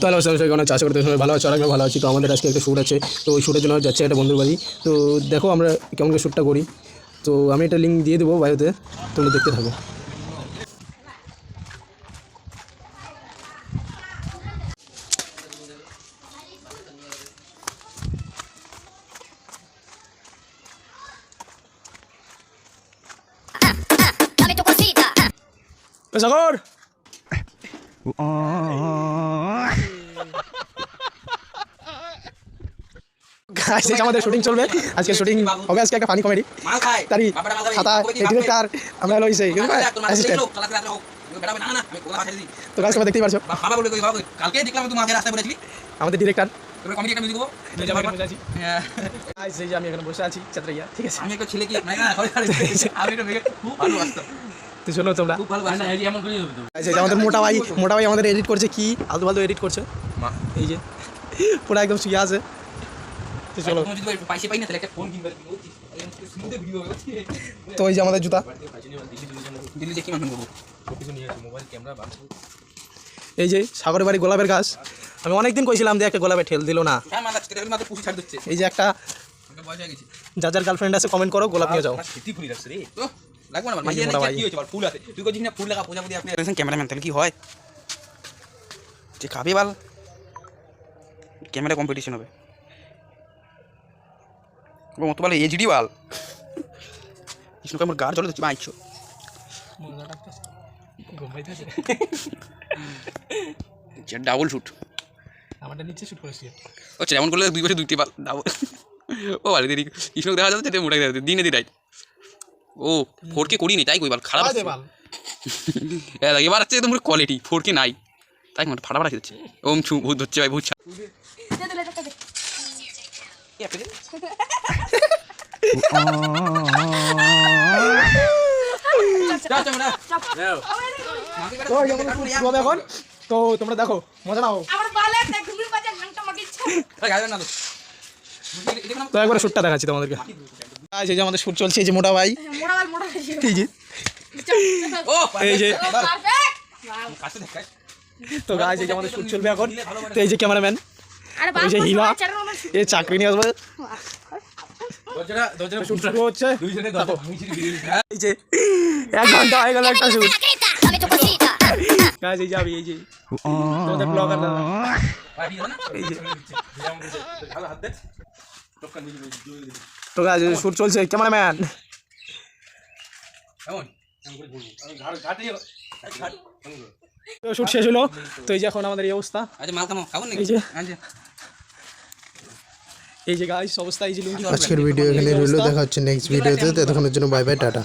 তাহলে সবাই অনেক চাষ করতে সবাই ভালো আছে, আমি ভালো আছি। তো আমাদের আজকে একটা শ্যুট আছে, তো ওই শ্যুটের জন্য যাচ্ছে একটা বন্ধুর বাড়ি। তো দেখো আমরা কেমন করে শ্যুটটা করি। তো আমি একটা লিঙ্ক দিয়ে দেবো বায়োতে, তোমরা দেখতে থাকো। সাগর আমাদের শুটিং চলবে, আজকে শুটিং হবে, আজকে একটা ফানি কমেডি। তারই খাতা ডিরেক্টর আমরা হলো অ্যাসিস্ট্যান্ট। তো গাছ দেখতেই পারছো আমাদের ডিরেক্টর। আমি এখানে বসে আছি ছাত্রাইয়া, ঠিক আছে। আমি একটা ছেলে কি আমি একটা খুব ভালো আসতাম। তো শোনো তোমরা, আমাদের মোটা ভাই আমাদের এডিট করছে, কি আলতু ফালতু এডিট করছে, এই যে পুরো একদম শুয়ে আছে। তো চলো, তো এই যে আমাদের জুতা, এই যে সাগরের বাড়ি গোলাপের গাছ। আমি অনেকদিন কইছিলাম যে একটা গোলাপে ঠেল দিল না। এই যে একটা যার যার গার্লফ্রেন্ড আছে কমেন্ট করো, গোলাপ নিয়ে যাও। ক্যামেরাম্যান তাহলে কি হয় যে খাবে বাল, ক্যামেরা কম্পিটিশন হবে মতো বলে এইচডি বাল। কৃষ্ণকে আমার গাড় চলে দিচ্ছি মাইছো ডাবল শুট আমারটা নিচে শুট করেছি। আচ্ছা এমন করলে 2 বছর 2টি বাল ডাবল। ও ভালো দেরি কৃষ্ণকে দেখা যাচ্ছে এটা মোটা দেখা যাচ্ছে দিনে দিন রাইট। ও 4K করিনি তাই কই বাল খারাপ আছে বাল। এবার আছে তোমার কোয়ালিটি 4K নাই তাই মানে ফাটা ফাটা যাচ্ছে। ওম ছু ভূত হচ্ছে ভাই ভূত। এখন তো তোমরা দেখো, মজা নাও। তো একবার শ্যুটটা দেখাচ্ছি তোমাদেরকে। এই যে আমাদের শ্যুট চলছে, এই যে মোটা ভাই, এই যে এই যে তো গাইস এই যে আমাদের শ্যুট চলবে এখন। তো এই যে ক্যামেরাম্যান, এই যে হিলা, এই চাকরি নিয়ে আসবে। শ্যুট শুরু হচ্ছে, এই যে 1 ঘন্টা হয়ে গেল একটা শ্যুট। গাইস এই যাবি, এই যে তোমাদের ব্লগার দাদা, এই যে তো গাইস শ্যুট চলছে, ক্যামেরাম্যান তো শ্যুট শেষ হলো। তো এই যে এখন আমাদের এই অবস্থা, এই যে গাইস অবস্থা, এই যে লুঙ্গি। আজকের ভিডিও এখানে রইলো, দেখা হচ্ছে নেক্সট ভিডিওতে। ততক্ষণের জন্য বাই বাই, টাটা।